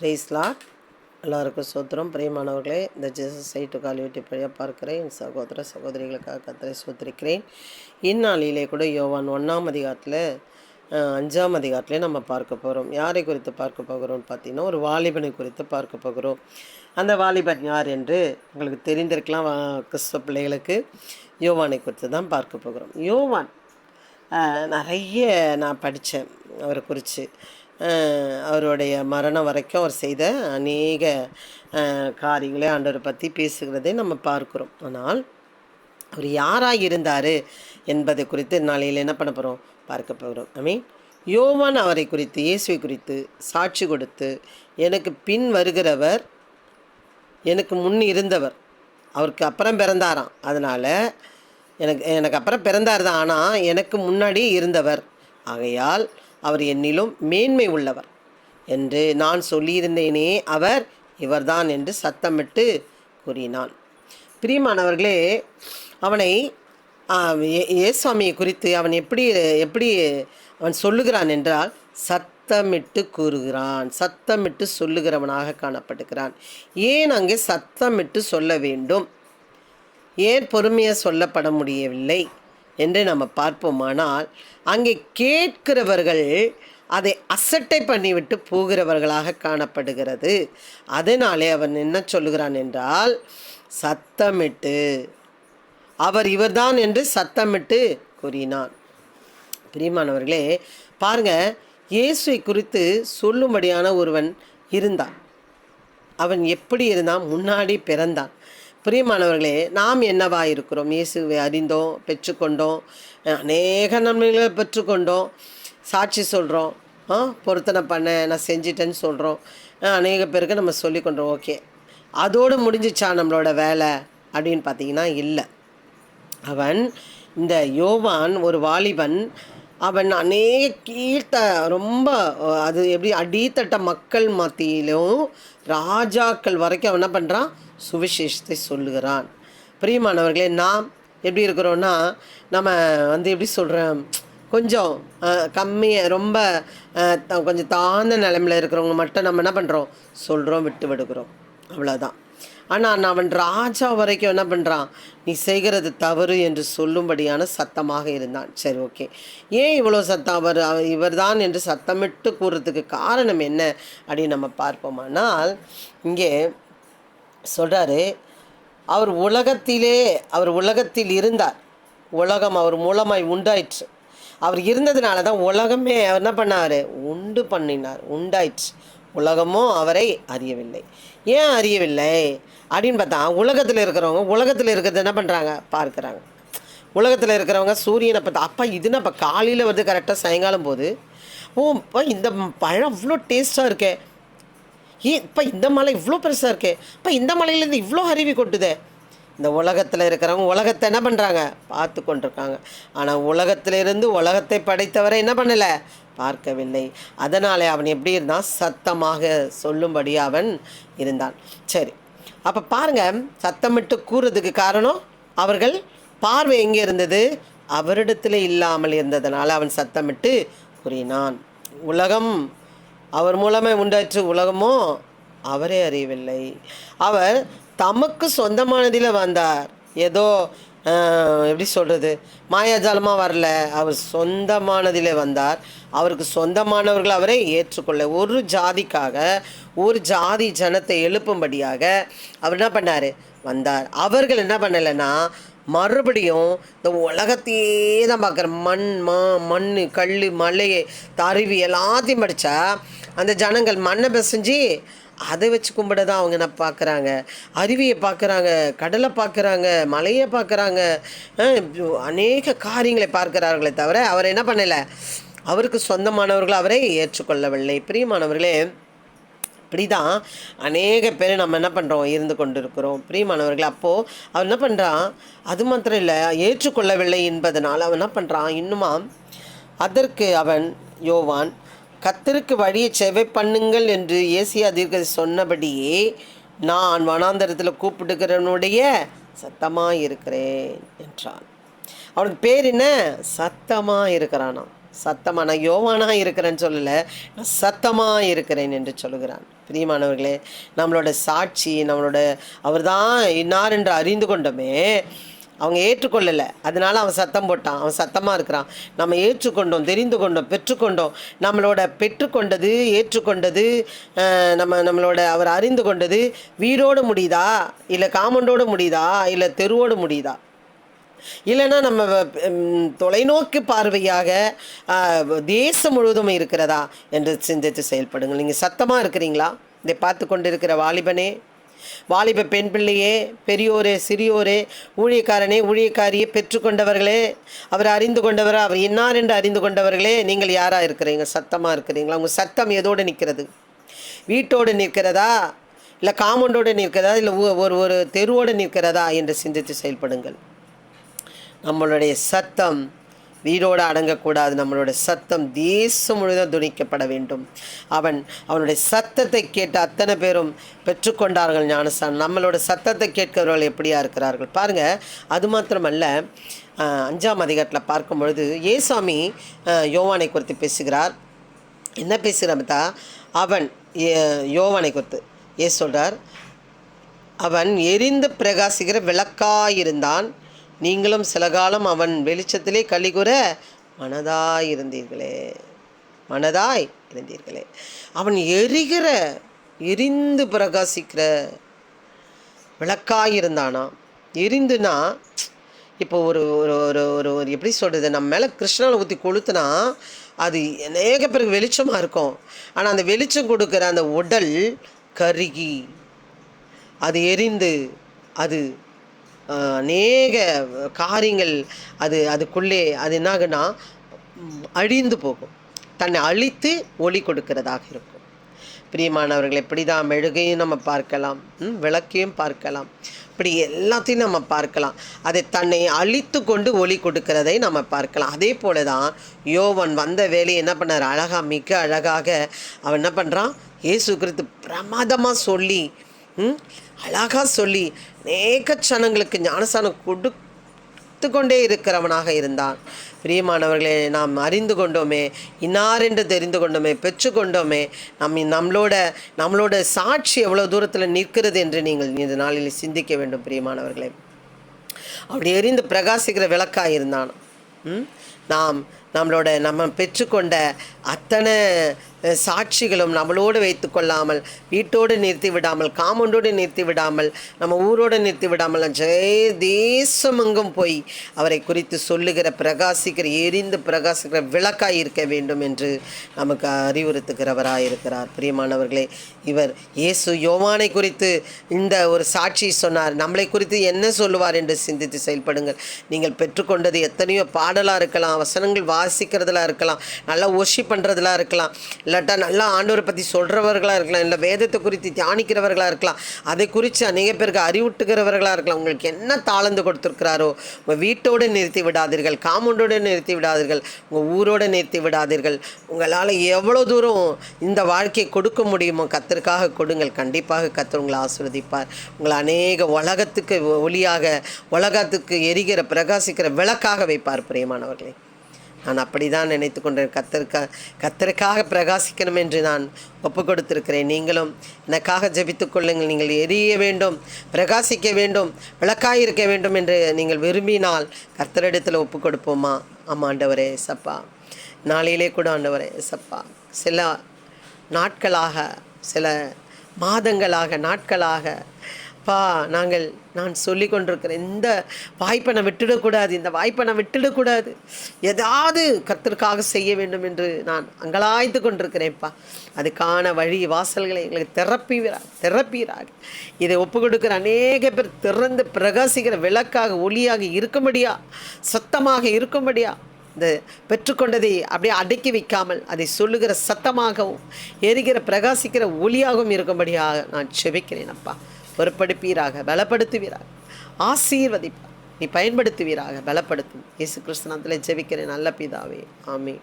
Price Lord. எல்லாருக்கும் சோத்திரம். பிரியமானவர்களே, இந்த ஜீசஸ் சைட்டு கால் யூடியூப் வழியாக பார்க்குறேன் என் சகோதர சகோதரிகளுக்காக கர்த்தரை சோத்திரிக்கிறேன். இந்நாளிலே கூட யோவான் 1ஆம் அதிகாரத்தில் 5ஆம் அதிகாரத்திலே நம்ம பார்க்க போகிறோம். யாரை குறித்து பார்க்க போகிறோம்னு பார்த்தீங்கன்னா, ஒரு வாலிபனை குறித்து பார்க்க போகிறோம். அந்த வாலிபன் யார் என்று உங்களுக்கு தெரிந்திருக்கலாம். கிறிஸ்தவ பிள்ளைகளுக்கு யோவானை குறித்து தான் பார்க்க போகிறோம். யோவான் நிறைய நான் படித்தேன் அவரை குறித்து. அவருடைய மரணம் வரைக்கும் அவர் செய்த அநேக காரியங்களை ஆண்டவரை பற்றி பேசுகிறதை நம்ம பார்க்குறோம். ஆனால் அவர் யாராக இருந்தார் என்பதை குறித்து நாளையில் என்ன பண்ண போகிறோம், பார்க்க போகிறோம். யோவான் அவரை குறித்து, இயேசுவை குறித்து சாட்சி கொடுத்து, எனக்கு பின் வருகிறவர் எனக்கு முன் இருந்தவர், அவருக்கு அப்புறம் பிறந்தாராம், அதனால் எனக்கு அப்புறம் பிறந்தார் தான், ஆனால் எனக்கு முன்னாடி இருந்தவர், ஆகையால் அவர் என்னிலும் மேன்மை உள்ளவர் என்று நான் சொல்லியிருந்தேனே, அவர் இவர்தான் என்று சத்தமிட்டு கூறினான். பிரியமானவர்களே, அவனை இயேசுவாமியை குறித்து அவன் எப்படி அவன் சொல்லுகிறான் என்றால், சத்தமிட்டு கூறுகிறான், சத்தமிட்டு சொல்லுகிறவனாக காணப்படுகிறான். ஏன் அங்கே சத்தமிட்டு சொல்ல வேண்டும், ஏன் பொறுமையாக சொல்லப்பட முடியவில்லை என்று நம்ம பார்ப்போமானால், அங்கே கேட்கிறவர்கள் அதை அசட்டை பண்ணிவிட்டு போகிறவர்களாக காணப்படுகிறது. அதனாலே அவன் என்ன சொல்லுகிறான் என்றால், சத்தமிட்டு அவர் இவர்தான் என்று சத்தமிட்டு கூறினான். பிரியமானவர்களே, பாருங்கள், இயேசுவை குறித்து சொல்லும்படியான ஒருவன் இருந்தான். அவன் எப்படி இருந்தான், முன்னாடி பிறந்தான். பிரியமானவர்களே, நாம் என்னவா இருக்கிறோம், இயேசுவை அறிந்தோம், பெற்றுக்கொண்டோம், அநேக நன்மைகளை பெற்றுக்கொண்டோம், சாட்சி சொல்கிறோம், பொருத்தனை பண்ண நான் செஞ்சிட்டேன்னு சொல்கிறோம், அநேக பேருக்கு நம்ம சொல்லி கொண்டோம். ஓகே, அதோடு முடிஞ்சிச்சா நம்மளோட வேலை அப்படின்னு பார்த்தீங்கன்னா இல்லை. அவன் இந்த யோவான் ஒரு வாலிபன். அவன் அநேக ரொம்ப அது எப்படி அடித்தட்ட மக்கள் மத்தியிலும் ராஜாக்கள் வரைக்கும் அவன் என்ன பண்ணுறான், சுவிசேஷத்தை சொல்லுகிறான். பிரியமானவர்களே, நாம் எப்படி இருக்கிறோன்னா, நம்ம எப்படி சொல்கிறோம், கொஞ்சம் கம்மியாக ரொம்ப கொஞ்சம் தாழ்ந்த நிலைமையில் இருக்கிறவங்க மட்டும் நம்ம என்ன பண்ணுறோம், சொல்கிறோம், விட்டு விடுகிறோம், அவ்வளோதான். ஆனால் அவன் ராஜா வரைக்கும் என்ன பண்ணுறான், நீ செய்கிறது தவறு என்று சொல்லும்படியான சத்தமாக இருந்தான். சரி, ஓகே, ஏன் இவ்வளோ சத்தம், இவர் தான் என்று சத்தமிட்டு கூறுறதுக்கு காரணம் என்ன அப்படின்னு நம்ம பார்ப்போமானால், இங்கே சொல்கிறாரு, அவர் உலகத்தில் இருந்தார், உலகம் அவர் மூலமாய் உண்டாயிற்று, அவர் இருந்ததுனால தான் உலகமே அவர் என்ன பண்ணார், உண்டாயிற்று. உலகமும் அவரை அறியவில்லை. ஏன் அறியவில்லை அப்படின்னு பார்த்தா, உலகத்தில் இருக்கிறது என்ன பண்ணுறாங்க, பார்க்குறாங்க. உலகத்தில் இருக்கிறவங்க சூரியனை பார்த்தா, அப்பா இதுன்னு அப்போ காலையில் வருது, கரெக்டாக சாயங்காலம் போது, இப்போ இந்த பழம் இவ்வளோ டேஸ்ட்டாக இருக்கே, இப்போ இந்த மலை இவ்வளோ பெருசாக இருக்கே, இப்போ இந்த மலையிலேருந்து இவ்வளோ அருவி கொட்டுதே. இந்த உலகத்தில் இருக்கிறவங்க உலகத்தை என்ன பண்ணுறாங்க, பார்த்து கொண்டிருக்காங்க. ஆனால் உலகத்திலிருந்து உலகத்தை படைத்தவரை என்ன பண்ணலை, பார்க்கவில்லை. அதனால் அவன் எப்படி இருந்தான், சத்தமாக சொல்லும்படி அவன் இருந்தான். சரி, அப்போ பாருங்கள், சத்தமிட்டு கூறுறதுக்கு காரணம் அவர்கள் பார்வை எங்கே இருந்தது, அவரிடத்தில் இல்லாமல் இருந்ததுனால அவன் சத்தமிட்டு கூறினான். உலகம் அவர் மூலமே உண்டாயிற்று, உலகமோ அவரே அறியவில்லை. அவர் தமக்கு சொந்தமானதில் வந்தார், ஏதோ எப்படி சொல்கிறது, மாயாஜாலமாக வரல, அவர் சொந்தமானதில் வந்தார். அவருக்கு சொந்தமானவர்கள் அவரை ஏற்றுக்கொள்ள, ஒரு ஜாதிக்காக ஒரு ஜாதி ஜனத்தை எழுப்பும்படியாக அவர் என்ன பண்ணார், வந்தார். அவர்கள் என்ன பண்ணலைன்னா, மறுபடியும் இந்த உலகத்தையே தான் பார்க்குற, மண் கல் மலையை தருவி எல்லாத்தையும் படித்தா அந்த ஜனங்கள் மண்ணை பிசைஞ்சு அதை வச்சு கும்பிட தான் அவங்க என்ன பார்க்குறாங்க, அருவியை பார்க்குறாங்க, கடலை பார்க்குறாங்க, மலையை பார்க்குறாங்க, அநேக காரியங்களை பார்க்குறார்களே தவிர அவர் என்ன பண்ணலை, அவருக்கு சொந்தமானவர்கள் அவரை ஏற்றுக்கொள்ளவில்லை. பிரியமானவர்களே, இப்படி தான் அநேக பேர் நம்ம என்ன பண்ணுறோம், இருந்து கொண்டு இருக்கிறோம். பிரியமானவர்களே, அப்போது அவர் என்ன பண்ணுறான், அது மாத்திரம் இல்லை, ஏற்றுக்கொள்ளவில்லை என்பதனால் அவன் என்ன பண்ணுறான், இன்னுமா அதற்கு அவன் யோவான், கர்த்தருக்கு வழியை செவை பண்ணுங்கள் என்று ஏசியா தீர்க்கதரிசி சொன்னபடியே நான் வனாந்தரத்தில் கூப்பிடுகிறவனுடைய சத்தமாக இருக்கிறேன் என்றான். அவனுக்கு பேர் என்ன, சத்தமாக இருக்கிறானாம். சத்தமாக, நான் யோவானாக இருக்கிறேன்னு சொல்லலை, நான் சத்தமாக இருக்கிறேன் என்று சொல்லுகிறான். பிரியமானவர்களே, நம்மளோட சாட்சி, அவர் தான் இன்னார் என்று அறிந்து கொண்டோமே, அவங்க ஏற்றுக்கொள்ளலை, அதனால் அவன் சத்தம் போட்டான். அவன் சத்தமாக இருக்கிறான். நம்ம ஏற்றுக்கொண்டோம், தெரிந்து கொண்டோம், பெற்றுக்கொண்டோம். பெற்றுக்கொண்டது, ஏற்றுக்கொண்டது, நம்மளோட அவர் அறிந்து கொண்டது வீடோடு முடியுதா, இல்லை காமண்டோடு முடியுதா, இல்லை தெருவோடு முடியுதா, இல்லைன்னா நம்ம தொலைநோக்கு பார்வையாக தேசம் முழுவதும் இருக்கிறதா என்று சிந்தித்து செயல்படுங்கள். நீங்கள் சத்தமாக இருக்கிறீங்களா? இதை பார்த்து கொண்டு இருக்கிற வாலிபனே, வாலிப பெண் பிள்ளையே, பெரியோரே, சிறியோரே, ஊழியக்காரனே, ஊழியக்காரியே, பெற்றுக்கொண்டவர்களே, அவர் அறிந்து கொண்டவர், அவர் இன்னார் என்று அறிந்து கொண்டவர்களே, நீங்கள் யாராக இருக்கிறீங்க? சத்தமாக இருக்கிறீங்களா? உங்கள் சத்தம் எதோடு நிற்கிறது? வீட்டோடு நிற்கிறதா, இல்லை காம்பவுண்டோடு நிற்கிறதா, இல்லை ஒரு தெருவோடு நிற்கிறதா என்று சிந்தித்து செயல்படுங்கள். நம்மளுடைய சத்தம் வீரோடு அடங்கக்கூடாது. நம்மளோட சத்தம் தேசம் முழுவதும் துணிக்கப்பட வேண்டும். அவனுடைய சத்தத்தை கேட்ட அத்தனை பேரும் பெற்றுக்கொண்டார்கள் ஞானஸ்தானம். நம்மளோட சத்தத்தை கேட்கிறவர்கள் எப்படியா இருக்கிறார்கள் பாருங்கள். அது மாத்திரமல்ல, 5ஆம் அதிகாரத்தில் பார்க்கும் பொழுது ஏசாமி யோவானை குறித்து பேசுகிறார். என்ன பேசுகிறா? அவன் யோவானை குறித்து சொல்கிறார், அவன் எரிந்து பிரகாசிக்கிற விளக்காயிருந்தான், நீங்களும் சில காலம் அவன் வெளிச்சத்திலே கலிகூற மனதாய் இருந்தீர்களே. அவன் எரிந்து பிரகாசிக்கிற விளக்காயிருந்தானா. எரிந்துனா இப்போ ஒரு ஒரு ஒரு ஒரு எப்படி சொல்கிறது, நம்ம மேலே கிருஷ்ணாவில் ஊற்றி கொளுத்துனா அது அநேக பேருக்கு வெளிச்சமாக இருக்கும். ஆனால் அந்த வெளிச்சம் கொடுக்குற அந்த உடல் கருகி அது எரிந்து அது அநேக காரியங்கள் அதுக்குள்ளே அது என்னாகுன்னா அழிந்து போகும். தன்னை அழித்து ஒளி கொடுக்கிறதாக இருக்கும். பிரியமானவர்கள், இப்படி தான் மெழுகையும் நம்ம பார்க்கலாம், விளக்கையும் பார்க்கலாம், இப்படி எல்லாத்தையும் நம்ம பார்க்கலாம். அதை தன்னை அழித்து கொண்டு ஒளி கொடுக்கிறதை நம்ம பார்க்கலாம். அதே போல தான் யோவான் வந்த வேலையை என்ன பண்ணார்? மிக அழகாக அவன் என்ன பண்ணுறான்? இயேசு கிறிஸ்து பிரமாதமாக சொல்லி அழகாக சொல்லி அநேக ஜனங்களுக்கு ஞானஸ்தானம் கொடுத்து கொண்டே இருக்கிறவனாக இருந்தான். பிரியமானவர்களே, நாம் அறிந்து கொண்டோமே, இன்னார் என்று தெரிந்து கொண்டோமே, பெற்றுக்கொண்டோமே, நம்மளோட சாட்சி எவ்வளோ தூரத்தில் நிற்கிறது என்று நீங்கள் இந்த நாளில் சிந்திக்க வேண்டும். பிரியமானவர்களே, அப்படி எரிந்து பிரகாசிக்கிற விளக்காக இருந்தான். நம்ம பெற்றுக்கொண்ட அத்தனை சாட்சிகளும் நம்மளோடு வைத்து கொள்ளாமல், வீட்டோடு நிறுத்தி விடாமல், காமௌண்டோடு நிறுத்தி விடாமல், நம்ம ஊரோடு நிறுத்தி விடாமல், தேசமெங்கும் போய் அவரை குறித்து சொல்லுகிற எரிந்து பிரகாசிக்கிற விளக்காய் இருக்க வேண்டும் என்று நமக்கு அறிவுறுத்துகிறவராக இருக்கிறார். பிரியமானவர்களே, இவர் இயேசு யோவானை குறித்து இந்த ஒரு சாட்சி சொன்னார். நம்மளை குறித்து என்ன சொல்லுவார் என்று சிந்தித்து செயல்படுங்கள். நீங்கள் பெற்றுக்கொண்டது எத்தனையோ பாடலாக இருக்கலாம், வசனங்கள் வாசிக்கிறதுலாம் இருக்கலாம், நல்லா ஒர்ஷிப் பண்ணுறதுலாம் இருக்கலாம், இல்லாட்டா நல்லா ஆண்டவரை பற்றி சொல்கிறவர்களாக இருக்கலாம், இல்லை வேதத்தை குறித்து தியானிக்கிறவர்களாக இருக்கலாம், அதை குறித்து அநேக பேருக்கு அறிவுட்டுகிறவர்களாக இருக்கலாம். உங்களுக்கு என்ன தாளந்து கொடுத்துருக்கிறாரோ உங்கள் வீட்டோடு நிறுத்தி விடாதீர்கள், காம்பவுண்டோடு நிறுத்தி விடாதீர்கள், உங்கள் ஊரோடு நிறுத்தி விடாதீர்கள். உங்களால் எவ்வளோ தூரம் இந்த வாழ்க்கையை கொடுக்க முடியுமோ கர்த்தருக்காக கொடுங்கள். கண்டிப்பாக கர்த்தர் உங்களை ஆசீர்வதிப்பார். உங்களை அநேக உலகத்துக்கு ஒளியாக, உலகத்துக்கு எரிகிற பிரகாசிக்கிற விளக்காக வைப்பார். பிரியமானவர்களே, நான் அப்படி தான் நினைத்து கொண்டேன். கர்த்தருக்காக பிரகாசிக்கணும் என்று நான் ஒப்பு கொடுத்திருக்கிறேன். நீங்களும் எனக்காக ஜெபித்து கொள்ளுங்கள். நீங்கள் எரிய வேண்டும், பிரகாசிக்க வேண்டும், விளக்காய் இருக்க வேண்டும் என்று நீங்கள் விரும்பினால் கர்த்தரிடத்தில் ஒப்பு கொடுப்போமா? ஆண்டவரே ஏசப்பா, நாளிலே கூட ஆண்டவரே ஏசப்பா, சில நாட்களாக, சில மாதங்களாக, நாட்களாக நான் சொல்லி கொண்டிருக்கிறேன், இந்த வாய்ப்பை நான் விட்டுடக்கூடாது, ஏதாவது கர்த்தருக்காக செய்ய வேண்டும் என்று நான் அங்கலாய்த்து கொண்டிருக்கிறேன்ப்பா. அதுக்கான வழி வாசல்களை எங்களுக்கு திறப்பீராக. இதை ஒப்பு கொடுக்குற அநேக பேர் திறந்து பிரகாசிக்கிற விளக்காக, ஒளியாக இருக்கும்படியா, சத்தமாக இருக்கும்படியா, இந்த பெற்றுக்கொண்டதை அப்படியே அடக்கி வைக்காமல் அதை சொல்லுகிற சத்தமாகவும் எரிகிற பிரகாசிக்கிற ஒளியாகவும் இருக்கும்படியாக நான் செபிக்கிறேன். அப்பா, பொறுப்படுப்பீராக, பலப்படுத்துவீராக, ஆசீர்வதிப்பார், நீ பயன்படுத்துவீராக, பலப்படுத்தும். இயேசு கிறிஸ்து நாமத்திலே ஜெபிக்கிறேன் நல்ல பிதாவே, ஆமென்.